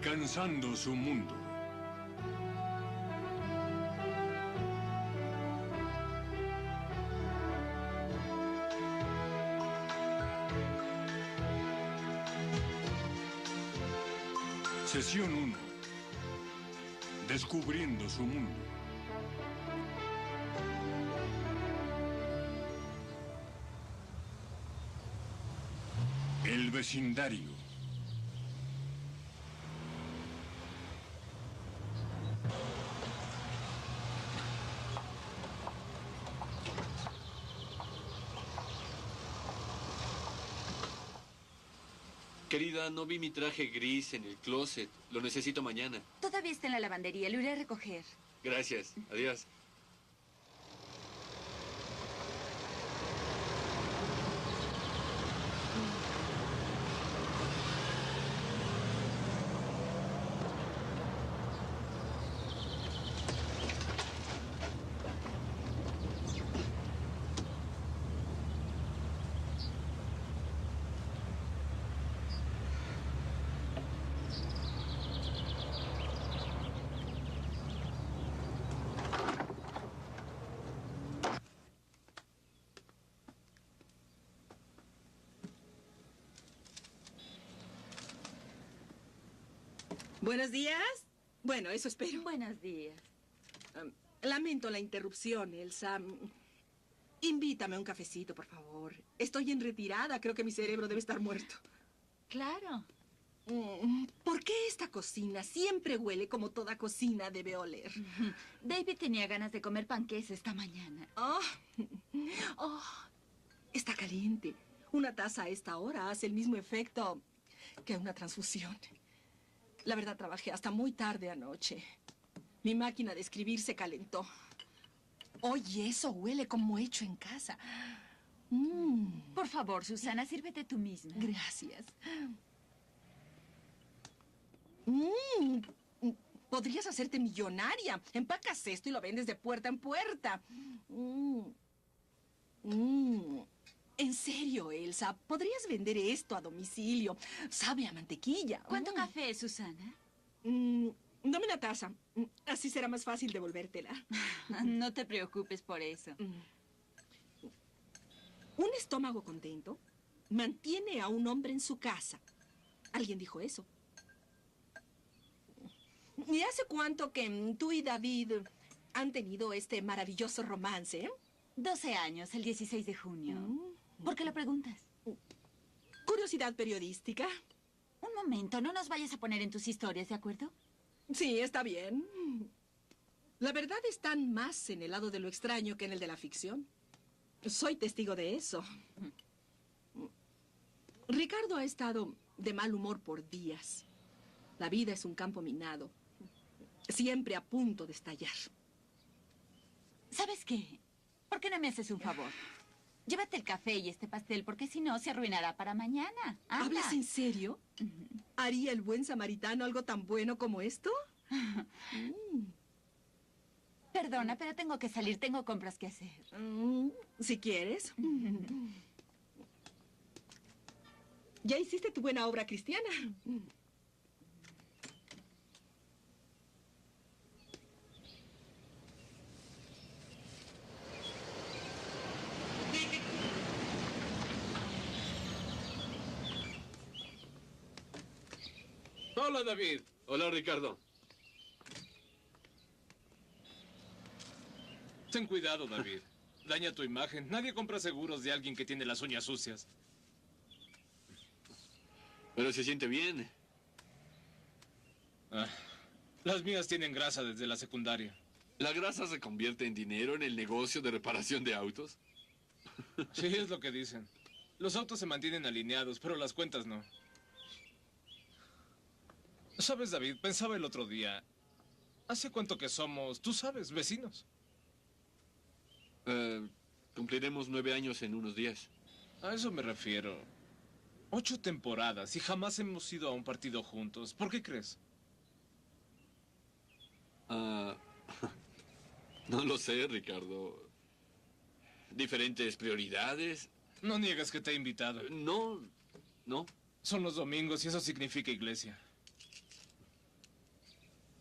Alcanzando su mundo. Sesión 1. Descubriendo su mundo. El vecindario. Querida, no vi mi traje gris en el closet. Lo necesito mañana. Todavía está en la lavandería. Lo iré a recoger. Gracias. Adiós. Buenos días. Bueno, eso espero. Buenos días. Lamento la interrupción, Elsa. Invítame a un cafecito, por favor. Estoy en retirada. Creo que mi cerebro debe estar muerto. Claro. ¿Por qué esta cocina siempre huele como toda cocina debe oler? David tenía ganas de comer panqués esta mañana. Oh, está caliente. Una taza a esta hora hace el mismo efecto que una transfusión. La verdad, trabajé hasta muy tarde anoche. Mi máquina de escribir se calentó. Oye, eso huele como hecho en casa. Por favor, Susana, sírvete tú misma. Gracias. Podrías hacerte millonaria. Empacas esto y lo vendes de puerta en puerta. En serio, Elsa, podrías vender esto a domicilio. Sabe a mantequilla. ¿Cuánto café, Susana? Dame una taza. Así será más fácil devolvértela. No te preocupes por eso. Un estómago contento mantiene a un hombre en su casa. Alguien dijo eso. ¿Y hace cuánto que tú y David han tenido este maravilloso romance? 12 años, el 16 de junio. ¿Por qué lo preguntas? Curiosidad periodística. Un momento, no nos vayas a poner en tus historias, ¿de acuerdo? Sí, está bien. La verdad está más en el lado de lo extraño que en el de la ficción. Soy testigo de eso. Ricardo ha estado de mal humor por días. La vida es un campo minado, siempre a punto de estallar. ¿Sabes qué? ¿Por qué no me haces un favor? Llévate el café y este pastel, porque si no, se arruinará para mañana. ¡Anda! ¿Hablas en serio? ¿Haría el buen samaritano algo tan bueno como esto? Perdona, pero tengo que salir. Tengo compras que hacer. Si quieres. ¿Ya hiciste tu buena obra cristiana? Hola, David. Hola, Ricardo. Ten cuidado, David. Daña tu imagen. Nadie compra seguros de alguien que tiene las uñas sucias. Pero se siente bien. Las mías tienen grasa desde la secundaria. ¿La grasa se convierte en dinero en el negocio de reparación de autos? Sí, es lo que dicen. Los autos se mantienen alineados, pero las cuentas no. ¿Sabes, David? Pensaba el otro día. ¿Hace cuánto que somos, tú sabes, vecinos? Cumpliremos 9 años en unos días. A eso me refiero. 8 temporadas y jamás hemos ido a un partido juntos. ¿Por qué crees? No lo sé, Ricardo. ¿Diferentes prioridades? No niegas que te he invitado. No. Son los domingos y eso significa iglesia.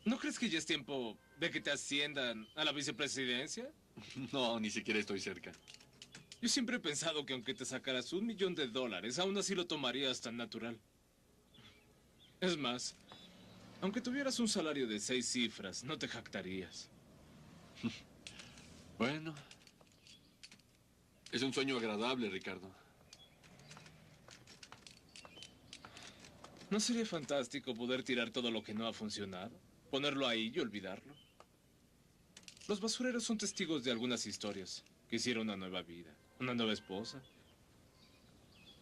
¿No crees que ya es tiempo de que te asciendan a la vicepresidencia? No, ni siquiera estoy cerca. Yo siempre he pensado que aunque te sacaras $1 millón, aún así lo tomarías tan natural. Es más, aunque tuvieras un salario de 6 cifras, no te jactarías. Bueno, es un sueño agradable, Ricardo. ¿No sería fantástico poder tirar todo lo que no ha funcionado? Ponerlo ahí y olvidarlo. Los basureros son testigos de algunas historias. Quisiera una nueva vida, una nueva esposa.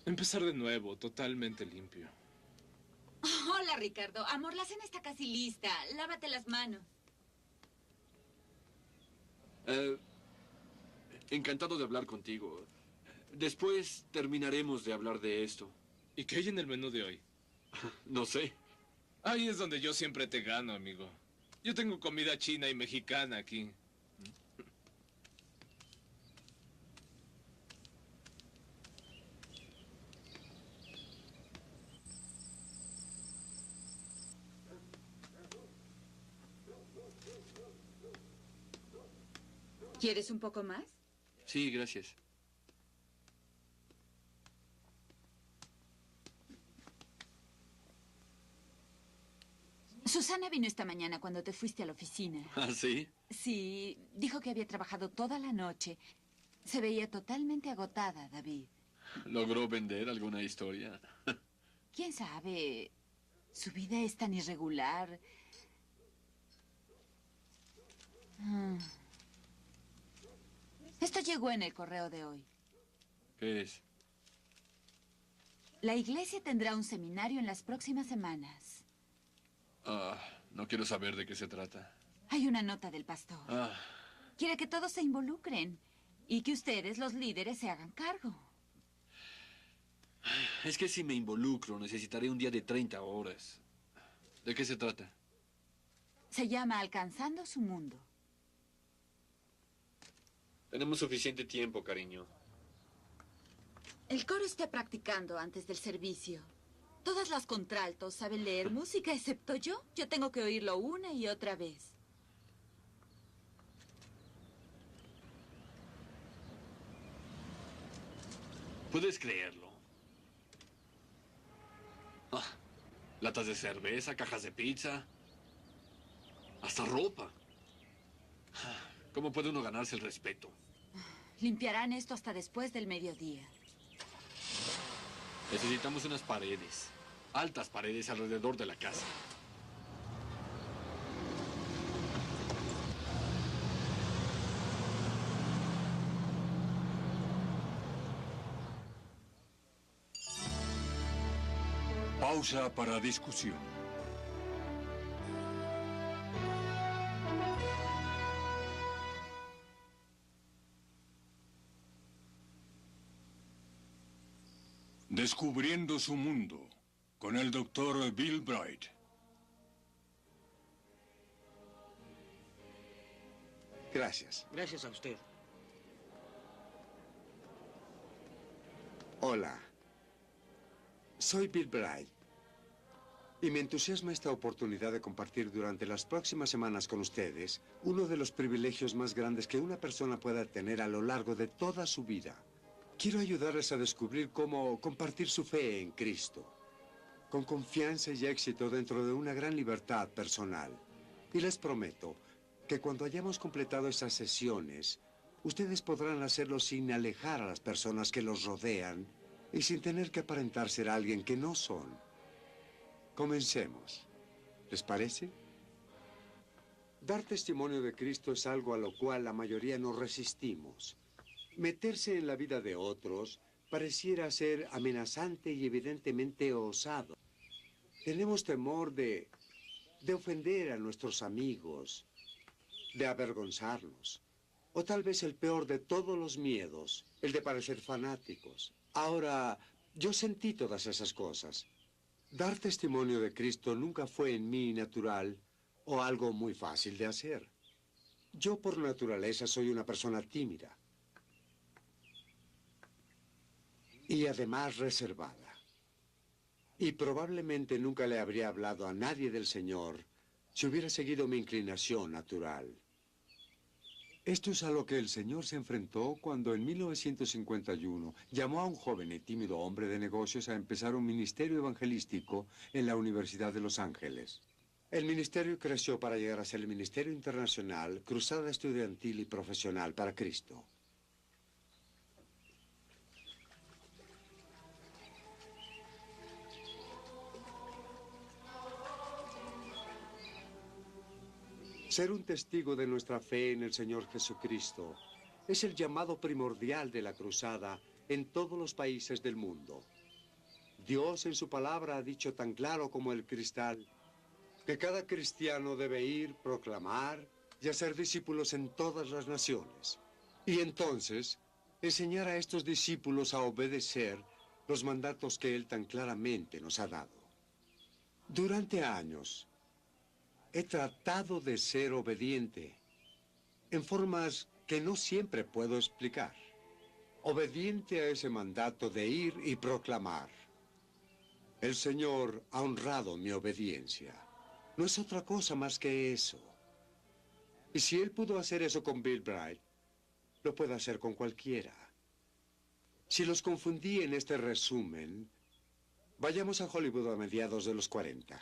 Empezar de nuevo, totalmente limpio. Hola, Ricardo. Amor, la cena está casi lista. Lávate las manos. Encantado de hablar contigo. Después terminaremos de hablar de esto. ¿Y qué hay en el menú de hoy? No sé. Ahí es donde yo siempre te gano, amigo. Yo tengo comida china y mexicana aquí. ¿Quieres un poco más? Sí, gracias. Susana vino esta mañana cuando te fuiste a la oficina. ¿Ah, sí? Sí, dijo que había trabajado toda la noche. Se veía totalmente agotada, David. ¿Logró vender alguna historia? ¿Quién sabe? Su vida es tan irregular. Ah. Esto llegó en el correo de hoy. ¿Qué es? La iglesia tendrá un seminario en las próximas semanas. No quiero saber de qué se trata. Hay una nota del pastor. Ah, Quiere que todos se involucren y que ustedes, los líderes, se hagan cargo. es que si me involucro, necesitaré un día de 30 horas. ¿De qué se trata? Se llama Alcanzando su Mundo. Tenemos suficiente tiempo, cariño. El coro está practicando antes del servicio. Todas las contraltos saben leer música, excepto yo. Yo tengo que oírlo una y otra vez. ¿Puedes creerlo? Latas de cerveza, cajas de pizza. Hasta ropa. ¿Cómo puede uno ganarse el respeto? Limpiarán esto hasta después del mediodía. Necesitamos unas paredes. Altas paredes alrededor de la casa. Pausa para discusión. Descubriendo su mundo, con el doctor Bill Bright. Gracias. Gracias a usted. Hola. Soy Bill Bright. Y me entusiasma esta oportunidad de compartir durante las próximas semanas con ustedes uno de los privilegios más grandes que una persona pueda tener a lo largo de toda su vida. Quiero ayudarles a descubrir cómo compartir su fe en Cristo, con confianza y éxito dentro de una gran libertad personal. Y les prometo que cuando hayamos completado esas sesiones, ustedes podrán hacerlo sin alejar a las personas que los rodean y sin tener que aparentar ser alguien que no son. Comencemos. ¿Les parece? Dar testimonio de Cristo es algo a lo cual la mayoría nos resistimos. Meterse en la vida de otros pareciera ser amenazante y evidentemente osado. Tenemos temor de ofender a nuestros amigos, de avergonzarlos, o tal vez el peor de todos los miedos, el de parecer fanáticos. Ahora, yo sentí todas esas cosas. Dar testimonio de Cristo nunca fue en mí natural o algo muy fácil de hacer. Yo por naturaleza soy una persona tímida. Y además reservada. Y probablemente nunca le habría hablado a nadie del Señor si hubiera seguido mi inclinación natural. Esto es a lo que el Señor se enfrentó cuando en 1951 llamó a un joven y tímido hombre de negocios a empezar un ministerio evangelístico en la Universidad de Los Ángeles. El ministerio creció para llegar a ser el Ministerio Internacional, Cruzada Estudiantil y Profesional para Cristo. Ser un testigo de nuestra fe en el Señor Jesucristo es el llamado primordial de la cruzada en todos los países del mundo. Dios en su palabra ha dicho tan claro como el cristal que cada cristiano debe ir, proclamar y hacer discípulos en todas las naciones. Y entonces, enseñar a estos discípulos a obedecer los mandatos que Él tan claramente nos ha dado. Durante años, he tratado de ser obediente en formas que no siempre puedo explicar. Obediente a ese mandato de ir y proclamar. El Señor ha honrado mi obediencia. No es otra cosa más que eso. Y si Él pudo hacer eso con Bill Bright, lo puede hacer con cualquiera. Si los confundí en este resumen, vayamos a Hollywood a mediados de los 40.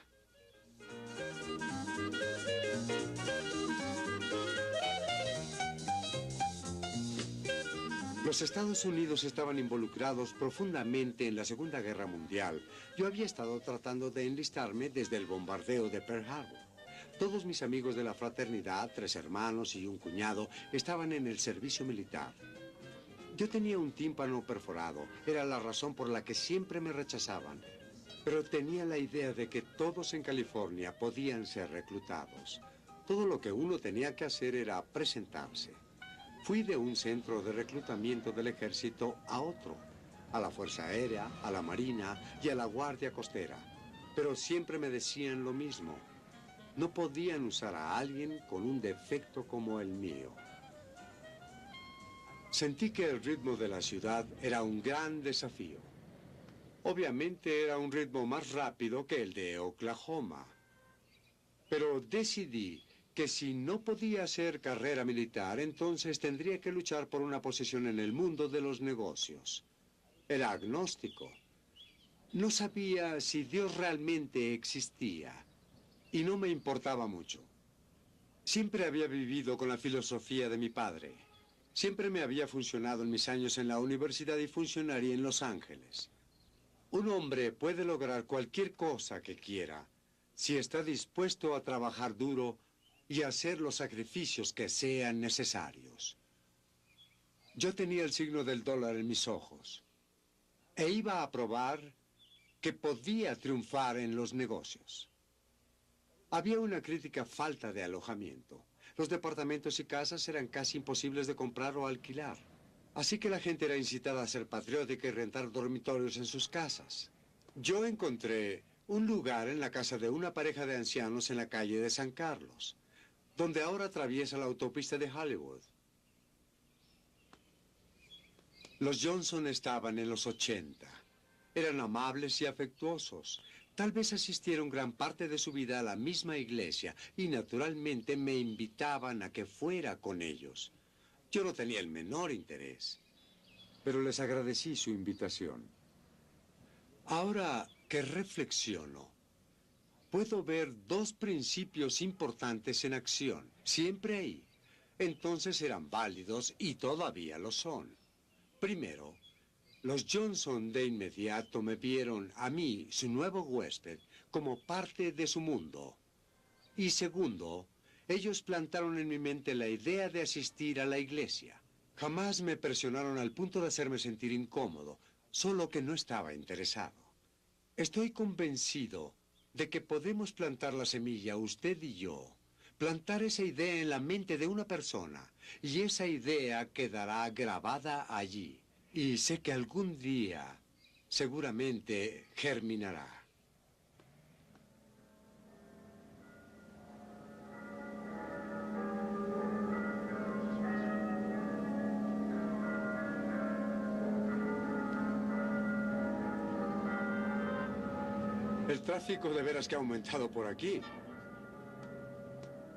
Los Estados Unidos estaban involucrados profundamente en la Segunda Guerra Mundial. Yo había estado tratando de enlistarme desde el bombardeo de Pearl Harbor. Todos mis amigos de la fraternidad, 3 hermanos y un cuñado, estaban en el servicio militar. Yo tenía un tímpano perforado. Era la razón por la que siempre me rechazaban. Pero tenía la idea de que todos en California podían ser reclutados. Todo lo que uno tenía que hacer era presentarse. Fui de un centro de reclutamiento del ejército a otro, a la Fuerza Aérea, a la Marina y a la Guardia Costera. Pero siempre me decían lo mismo. No podían usar a alguien con un defecto como el mío. Sentí que el ritmo de la ciudad era un gran desafío. Obviamente era un ritmo más rápido que el de Oklahoma. Pero decidí que si no podía hacer carrera militar, entonces tendría que luchar por una posición en el mundo de los negocios. Era agnóstico. No sabía si Dios realmente existía, y no me importaba mucho. Siempre había vivido con la filosofía de mi padre. Siempre me había funcionado en mis años en la universidad y funcionaría en Los Ángeles. Un hombre puede lograr cualquier cosa que quiera si está dispuesto a trabajar duro y hacer los sacrificios que sean necesarios. Yo tenía el signo del dólar en mis ojos e iba a probar que podía triunfar en los negocios. Había una crítica falta de alojamiento. Los departamentos y casas eran casi imposibles de comprar o alquilar. Así que la gente era incitada a ser patriótica y rentar dormitorios en sus casas. Yo encontré un lugar en la casa de una pareja de ancianos en la calle de San Carlos, donde ahora atraviesa la autopista de Hollywood. Los Johnson estaban en los 80. Eran amables y afectuosos. Tal vez asistieron gran parte de su vida a la misma iglesia y naturalmente me invitaban a que fuera con ellos. Yo no tenía el menor interés, pero les agradecí su invitación. Ahora que reflexiono, puedo ver 2 principios importantes en acción, siempre ahí. Entonces eran válidos y todavía lo son. Primero, los Johnson de inmediato me vieron a mí, su nuevo huésped, como parte de su mundo. Y segundo, ellos plantaron en mi mente la idea de asistir a la iglesia. Jamás me presionaron al punto de hacerme sentir incómodo, solo que no estaba interesado. Estoy convencido de que podemos plantar la semilla, usted y yo. Plantar esa idea en la mente de una persona, y esa idea quedará grabada allí. Y sé que algún día, seguramente, germinará. El tráfico de veras que ha aumentado por aquí.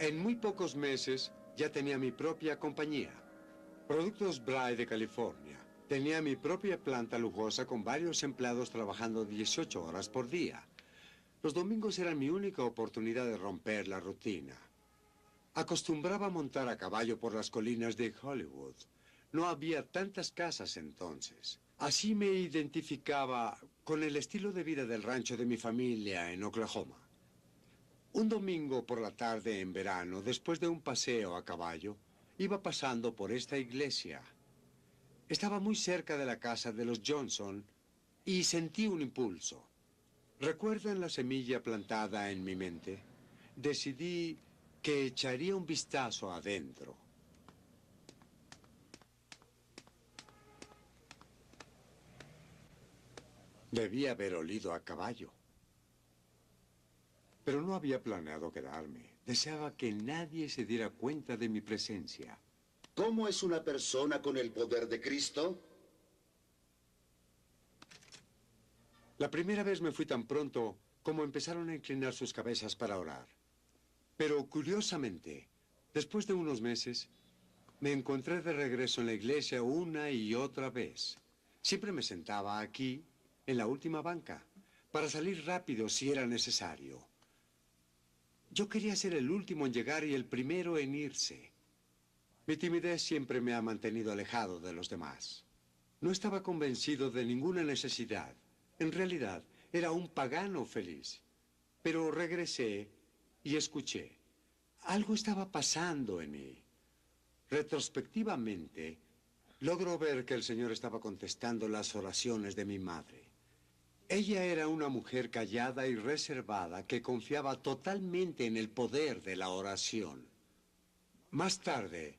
En muy pocos meses ya tenía mi propia compañía, Productos Bray de California. Tenía mi propia planta lujosa con varios empleados trabajando 18 horas por día. Los domingos eran mi única oportunidad de romper la rutina. Acostumbraba a montar a caballo por las colinas de Hollywood. No había tantas casas entonces. Así me identificaba con el estilo de vida del rancho de mi familia en Oklahoma. Un domingo por la tarde en verano, después de un paseo a caballo, iba pasando por esta iglesia. Estaba muy cerca de la casa de los Johnson y sentí un impulso. ¿Recuerdan la semilla plantada en mi mente? Decidí que echaría un vistazo adentro. Debía haber olido a caballo. Pero no había planeado quedarme. Deseaba que nadie se diera cuenta de mi presencia. ¿Cómo es una persona con el poder de Cristo? La primera vez me fui tan pronto como empezaron a inclinar sus cabezas para orar. Pero curiosamente, después de unos meses, me encontré de regreso en la iglesia una y otra vez. Siempre me sentaba aquí, en la última banca, para salir rápido si era necesario. Yo quería ser el último en llegar y el primero en irse. Mi timidez siempre me ha mantenido alejado de los demás. No estaba convencido de ninguna necesidad. En realidad, era un pagano feliz. Pero regresé y escuché. Algo estaba pasando en mí. Retrospectivamente, logro ver que el Señor estaba contestando las oraciones de mi madre. Ella era una mujer callada y reservada que confiaba totalmente en el poder de la oración. Más tarde,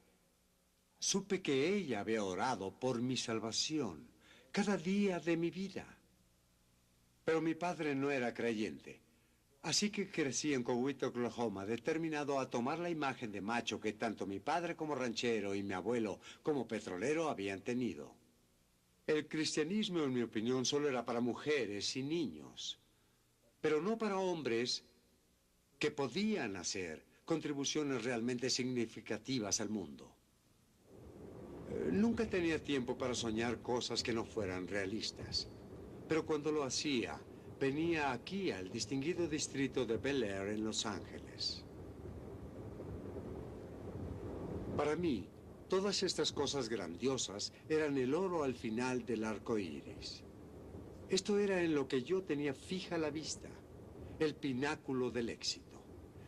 supe que ella había orado por mi salvación cada día de mi vida. Pero mi padre no era creyente. Así que crecí en Coweta, Oklahoma, determinado a tomar la imagen de macho que tanto mi padre como ranchero y mi abuelo como petrolero habían tenido. El cristianismo, en mi opinión, solo era para mujeres y niños, pero no para hombres que podían hacer contribuciones realmente significativas al mundo. Nunca tenía tiempo para soñar cosas que no fueran realistas, pero cuando lo hacía, venía aquí al distinguido distrito de Bel Air en Los Ángeles. Para mí, todas estas cosas grandiosas eran el oro al final del arco iris. Esto era en lo que yo tenía fija la vista, el pináculo del éxito.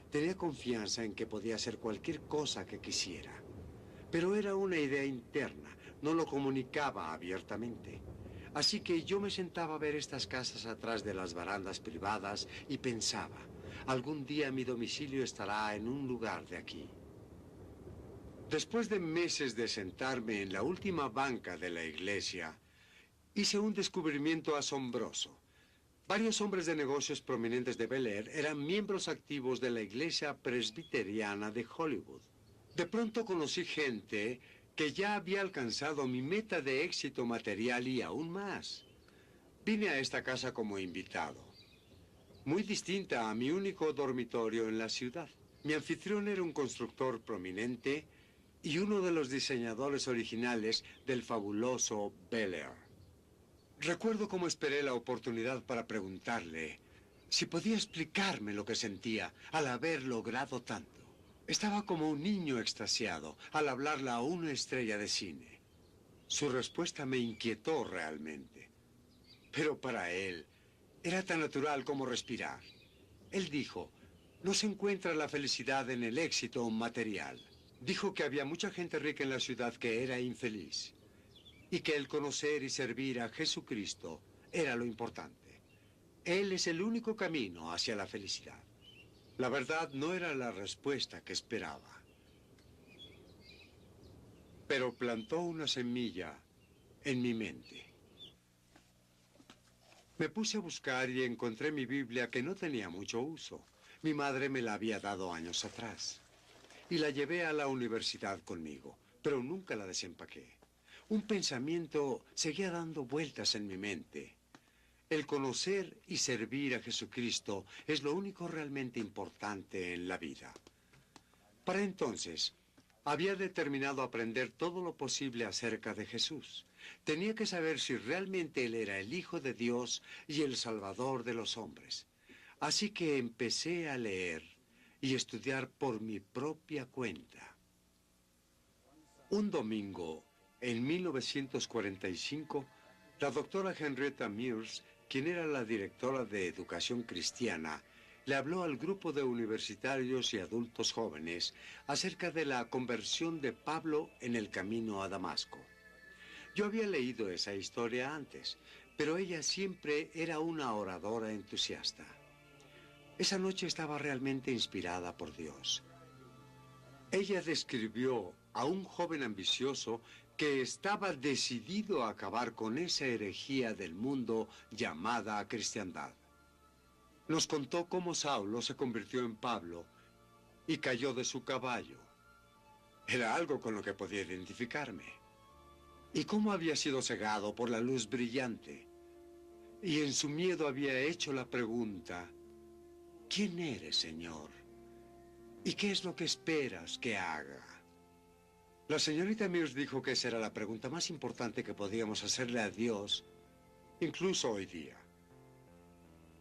Tenía confianza en que podía hacer cualquier cosa que quisiera. Pero era una idea interna, no lo comunicaba abiertamente. Así que yo me sentaba a ver estas casas atrás de las barandas privadas y pensaba, algún día mi domicilio estará en un lugar de aquí. Después de meses de sentarme en la última banca de la iglesia, hice un descubrimiento asombroso. Varios hombres de negocios prominentes de Bel Air eran miembros activos de la iglesia presbiteriana de Hollywood. De pronto conocí gente que ya había alcanzado mi meta de éxito material y aún más. Vine a esta casa como invitado, muy distinta a mi único dormitorio en la ciudad. Mi anfitrión era un constructor prominente y uno de los diseñadores originales del fabuloso Bel Air. Recuerdo cómo esperé la oportunidad para preguntarle si podía explicarme lo que sentía al haber logrado tanto. Estaba como un niño extasiado al hablarle a una estrella de cine. Su respuesta me inquietó realmente. Pero para él era tan natural como respirar. Él dijo, no se encuentra la felicidad en el éxito material. Dijo que había mucha gente rica en la ciudad que era infeliz y que el conocer y servir a Jesucristo era lo importante. Él es el único camino hacia la felicidad. La verdad no era la respuesta que esperaba. Pero plantó una semilla en mi mente. Me puse a buscar y encontré mi Biblia que no tenía mucho uso. Mi madre me la había dado años atrás. Y la llevé a la universidad conmigo, pero nunca la desempaqué. Un pensamiento seguía dando vueltas en mi mente. El conocer y servir a Jesucristo es lo único realmente importante en la vida. Para entonces, había determinado aprender todo lo posible acerca de Jesús. Tenía que saber si realmente Él era el Hijo de Dios y el Salvador de los hombres. Así que empecé a leer y estudiar por mi propia cuenta. Un domingo, en 1945, la doctora Henrietta Mears, quien era la directora de Educación Cristiana, le habló al grupo de universitarios y adultos jóvenes acerca de la conversión de Pablo en el camino a Damasco. Yo había leído esa historia antes, pero ella siempre era una oradora entusiasta. Esa noche estaba realmente inspirada por Dios. Ella describió a un joven ambicioso que estaba decidido a acabar con esa herejía del mundo llamada cristiandad. Nos contó cómo Saulo se convirtió en Pablo y cayó de su caballo. Era algo con lo que podía identificarme. Y cómo había sido cegado por la luz brillante. Y en su miedo había hecho la pregunta: ¿quién eres, Señor? ¿Y qué es lo que esperas que haga? La señorita Mears dijo que esa era la pregunta más importante que podíamos hacerle a Dios, incluso hoy día.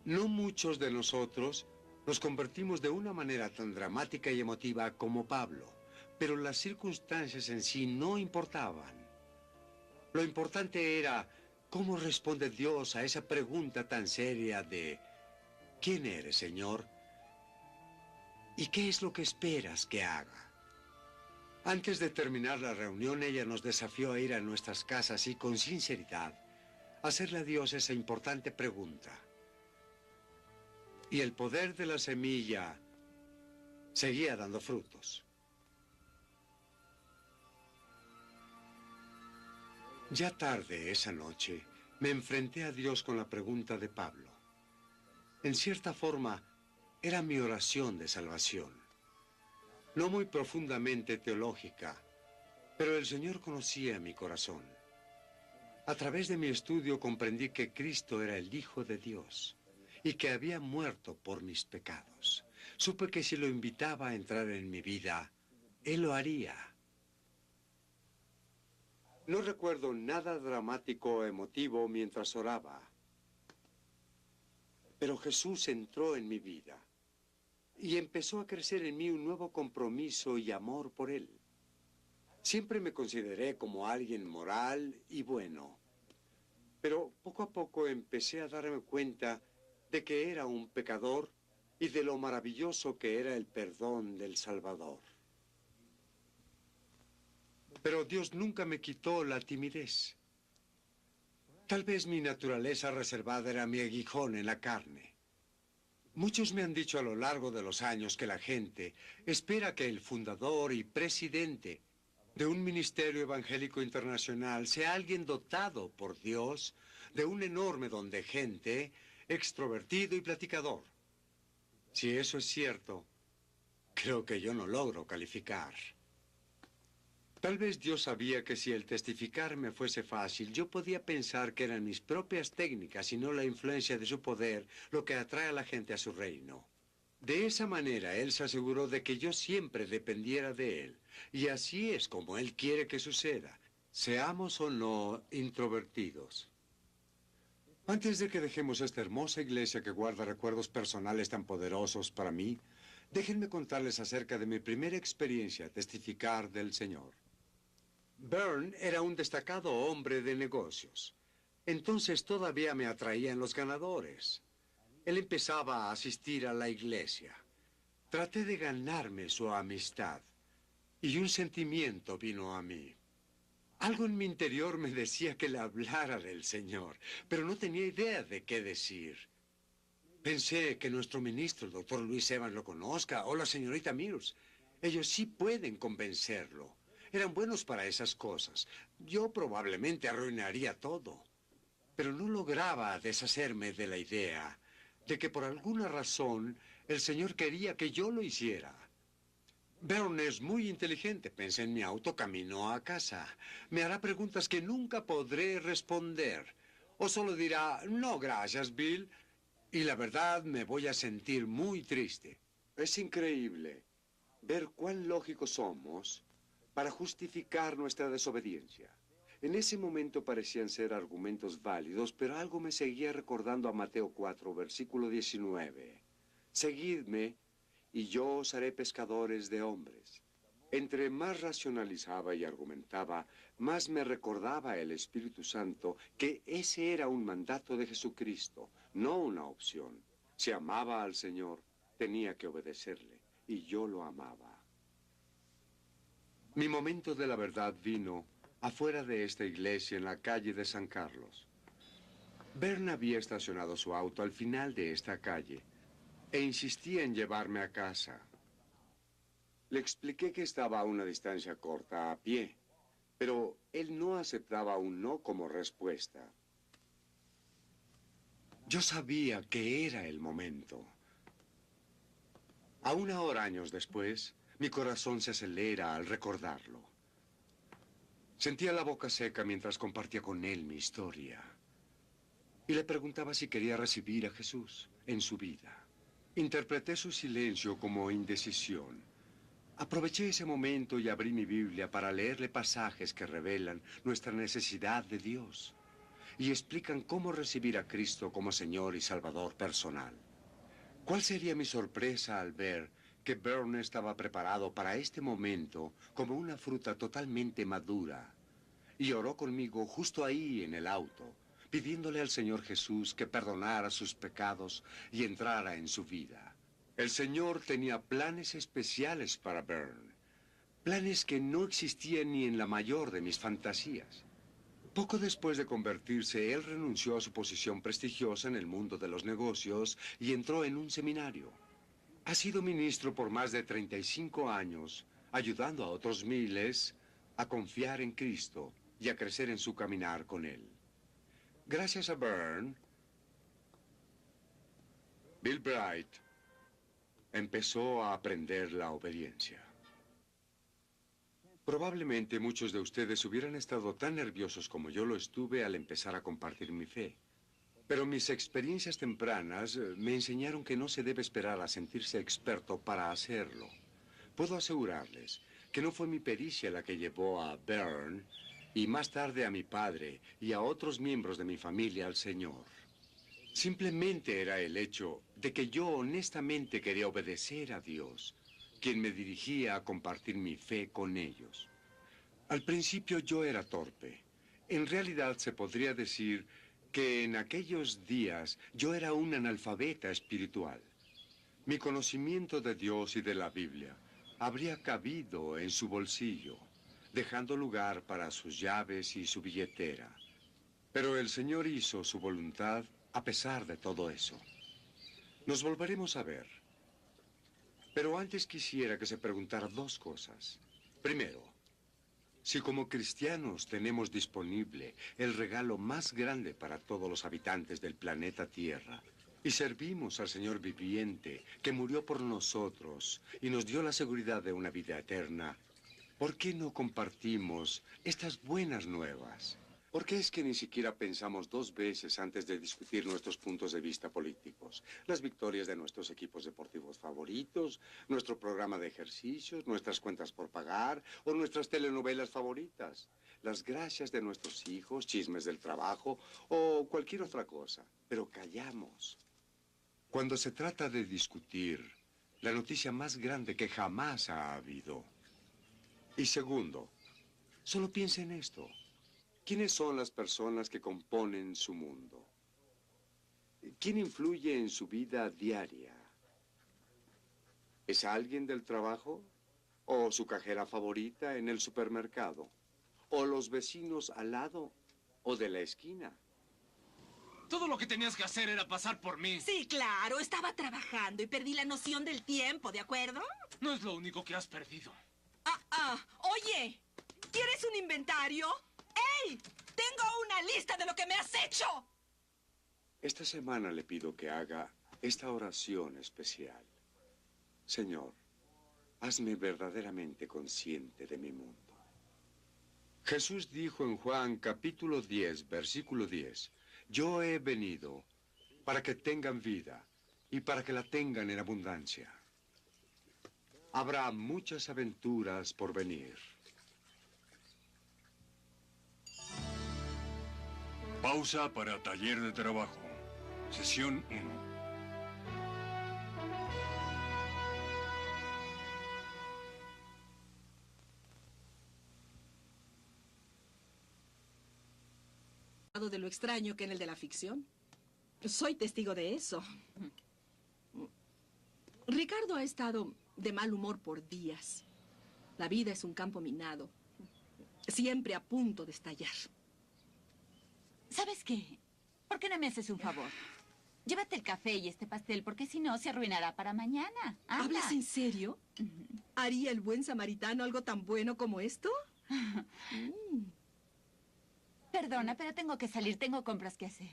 No muchos de nosotros nos convertimos de una manera tan dramática y emotiva como Pablo, pero las circunstancias en sí no importaban. Lo importante era cómo responde Dios a esa pregunta tan seria de ¿quién eres, Señor? ¿Y qué es lo que esperas que haga? Antes de terminar la reunión, ella nos desafió a ir a nuestras casas y, con sinceridad, hacerle a Dios esa importante pregunta. Y el poder de la semilla seguía dando frutos. Ya tarde esa noche, me enfrenté a Dios con la pregunta de Pablo. En cierta forma, era mi oración de salvación. No muy profundamente teológica, pero el Señor conocía mi corazón. A través de mi estudio comprendí que Cristo era el Hijo de Dios y que había muerto por mis pecados. Supe que si lo invitaba a entrar en mi vida, Él lo haría. No recuerdo nada dramático o emotivo mientras oraba, pero Jesús entró en mi vida y empezó a crecer en mí un nuevo compromiso y amor por Él. Siempre me consideré como alguien moral y bueno, pero poco a poco empecé a darme cuenta de que era un pecador y de lo maravilloso que era el perdón del Salvador. Pero Dios nunca me quitó la timidez. Tal vez mi naturaleza reservada era mi aguijón en la carne. Muchos me han dicho a lo largo de los años que la gente espera que el fundador y presidente de un ministerio evangélico internacional sea alguien dotado por Dios de un enorme don de gente, extrovertido y platicador. Si eso es cierto, creo que yo no logro calificar. Tal vez Dios sabía que si el testificar me fuese fácil, yo podía pensar que eran mis propias técnicas y no la influencia de su poder lo que atrae a la gente a su reino. De esa manera, Él se aseguró de que yo siempre dependiera de Él. Y así es como Él quiere que suceda, seamos o no introvertidos. Antes de que dejemos esta hermosa iglesia que guarda recuerdos personales tan poderosos para mí, déjenme contarles acerca de mi primera experiencia testificar del Señor. Byrne era un destacado hombre de negocios. Entonces todavía me atraían los ganadores. Él empezaba a asistir a la iglesia. Traté de ganarme su amistad y un sentimiento vino a mí. Algo en mi interior me decía que le hablara del Señor, pero no tenía idea de qué decir. Pensé que nuestro ministro, el doctor Luis Evans, lo conozca, o la señorita Mears. Ellos sí pueden convencerlo. Eran buenos para esas cosas. Yo probablemente arruinaría todo. Pero no lograba deshacerme de la idea de que por alguna razón el Señor quería que yo lo hiciera. Byrne es muy inteligente, pensé en mi auto camino a casa. Me hará preguntas que nunca podré responder. O solo dirá, no, gracias, Bill. Y la verdad, me voy a sentir muy triste. Es increíble ver cuán lógicos somos para justificar nuestra desobediencia. En ese momento parecían ser argumentos válidos, pero algo me seguía recordando a Mateo 4, versículo 19. Seguidme, y yo os haré pescadores de hombres. Entre más racionalizaba y argumentaba, más me recordaba el Espíritu Santo que ese era un mandato de Jesucristo, no una opción. Si amaba al Señor, tenía que obedecerle, y yo lo amaba. Mi momento de la verdad vino afuera de esta iglesia en la calle de San Carlos. Bern había estacionado su auto al final de esta calle e insistía en llevarme a casa. Le expliqué que estaba a una distancia corta a pie, pero él no aceptaba un no como respuesta. Yo sabía que era el momento. Aún ahora, años después, mi corazón se acelera al recordarlo. Sentía la boca seca mientras compartía con él mi historia. Y le preguntaba si quería recibir a Jesús en su vida. Interpreté su silencio como indecisión. Aproveché ese momento y abrí mi Biblia para leerle pasajes que revelan nuestra necesidad de Dios y explican cómo recibir a Cristo como Señor y Salvador personal. ¿Cuál sería mi sorpresa al ver que Bern estaba preparado para este momento como una fruta totalmente madura? Y oró conmigo justo ahí en el auto, pidiéndole al Señor Jesús que perdonara sus pecados y entrara en su vida. El Señor tenía planes especiales para Bern, planes que no existían ni en la mayor de mis fantasías. Poco después de convertirse, él renunció a su posición prestigiosa en el mundo de los negocios y entró en un seminario. Ha sido ministro por más de 35 años, ayudando a otros miles a confiar en Cristo y a crecer en su caminar con él. Gracias a Bern, Bill Bright empezó a aprender la obediencia. Probablemente muchos de ustedes hubieran estado tan nerviosos como yo lo estuve al empezar a compartir mi fe. Pero mis experiencias tempranas me enseñaron que no se debe esperar a sentirse experto para hacerlo. Puedo asegurarles que no fue mi pericia la que llevó a Bern y más tarde a mi padre y a otros miembros de mi familia al Señor. Simplemente era el hecho de que yo honestamente quería obedecer a Dios, quien me dirigía a compartir mi fe con ellos. Al principio yo era torpe. En realidad se podría decir que en aquellos días yo era un analfabeta espiritual. Mi conocimiento de Dios y de la Biblia habría cabido en su bolsillo, dejando lugar para sus llaves y su billetera. Pero el Señor hizo su voluntad a pesar de todo eso. Nos volveremos a ver. Pero antes quisiera que se preguntara dos cosas. Primero, si como cristianos tenemos disponible el regalo más grande para todos los habitantes del planeta Tierra y servimos al Señor viviente que murió por nosotros y nos dio la seguridad de una vida eterna, ¿por qué no compartimos estas buenas nuevas? ¿Por qué es que ni siquiera pensamos dos veces antes de discutir nuestros puntos de vista políticos? Las victorias de nuestros equipos deportivos favoritos, nuestro programa de ejercicios, nuestras cuentas por pagar o nuestras telenovelas favoritas. Las gracias de nuestros hijos, chismes del trabajo o cualquier otra cosa. Pero callamos. Cuando se trata de discutir la noticia más grande que jamás ha habido. Y segundo, solo piensa en esto. ¿Quiénes son las personas que componen su mundo? ¿Quién influye en su vida diaria? ¿Es alguien del trabajo? ¿O su cajera favorita en el supermercado? ¿O los vecinos al lado o de la esquina? Todo lo que tenías que hacer era pasar por mí. Sí, claro, estaba trabajando y perdí la noción del tiempo, ¿de acuerdo? No es lo único que has perdido. Oye, ¿quieres un inventario? ¡Ey! Tengo una lista de lo que me has hecho. Esta semana le pido que haga esta oración especial. Señor, hazme verdaderamente consciente de mi mundo. Jesús dijo en Juan capítulo 10, versículo 10, yo he venido para que tengan vida y para que la tengan en abundancia. Habrá muchas aventuras por venir. Pausa para taller de trabajo. Sesión 1. De lo extraño que en el de la ficción. Soy testigo de eso. Ricardo ha estado de mal humor por días. La vida es un campo minado, siempre a punto de estallar. ¿Sabes qué? ¿Por qué no me haces un favor? Llévate el café y este pastel, porque si no, se arruinará para mañana. Anda. ¿Hablas en serio? ¿Haría el buen samaritano algo tan bueno como esto? Perdona, pero tengo que salir. Tengo compras que hacer.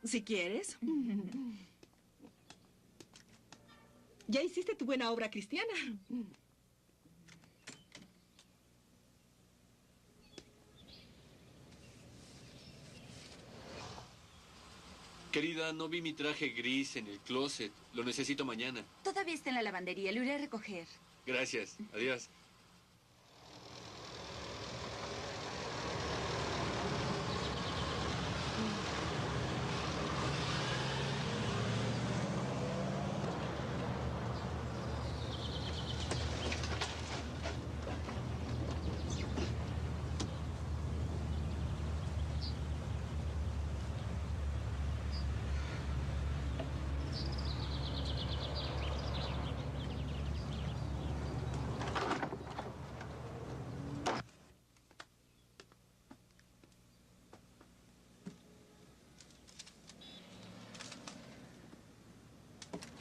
Si quieres. ¿Ya hiciste tu buena obra cristiana? Querida, no vi mi traje gris en el closet. Lo necesito mañana. Todavía está en la lavandería. Lo iré a recoger. Gracias. Adiós.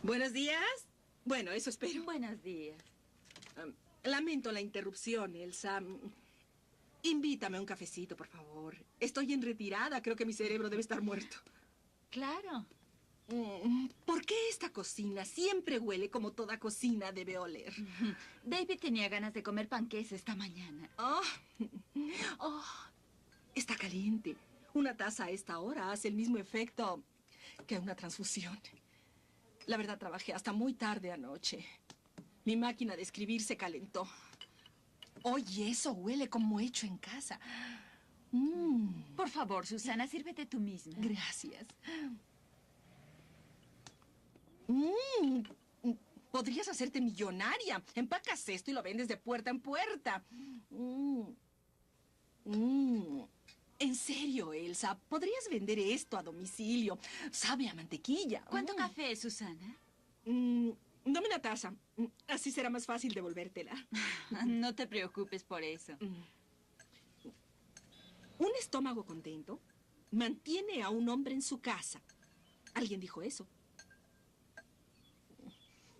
Buenos días. Bueno, eso espero. Buenos días. Lamento la interrupción, Elsa. Invítame a un cafecito, por favor. Estoy en retirada. Creo que mi cerebro debe estar muerto. Claro. ¿Por qué esta cocina siempre huele como toda cocina debe oler? David tenía ganas de comer panqués esta mañana. Oh, está caliente. Una taza a esta hora hace el mismo efecto que una transfusión. La verdad, trabajé hasta muy tarde anoche. Mi máquina de escribir se calentó. Oye, eso huele como hecho en casa. Por favor, Susana, sírvete tú misma. Gracias. Podrías hacerte millonaria. Empacas esto y lo vendes de puerta en puerta. En serio, Elsa, podrías vender esto a domicilio. Sabe a mantequilla. ¿Cuánto café, Susana? Dame una taza. Así será más fácil devolvértela. No te preocupes por eso. Un estómago contento mantiene a un hombre en su casa. Alguien dijo eso.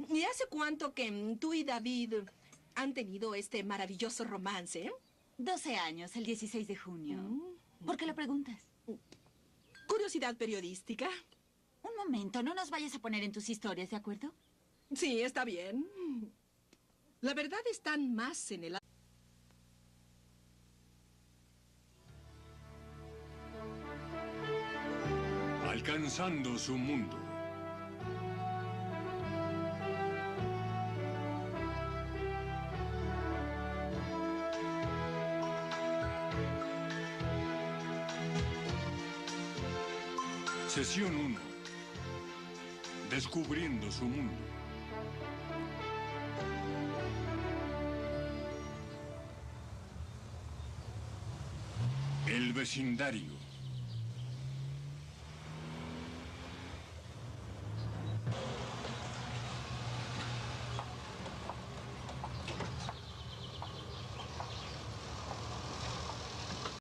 ¿Y hace cuánto que tú y David han tenido este maravilloso romance? 12 años, el 16 de junio. ¿Por qué lo preguntas? Curiosidad periodística. Un momento, no nos vayas a poner en tus historias, ¿de acuerdo? Sí, está bien. La verdad están más en el... Alcanzando su mundo. Sesión 1. Descubriendo su mundo. El vecindario.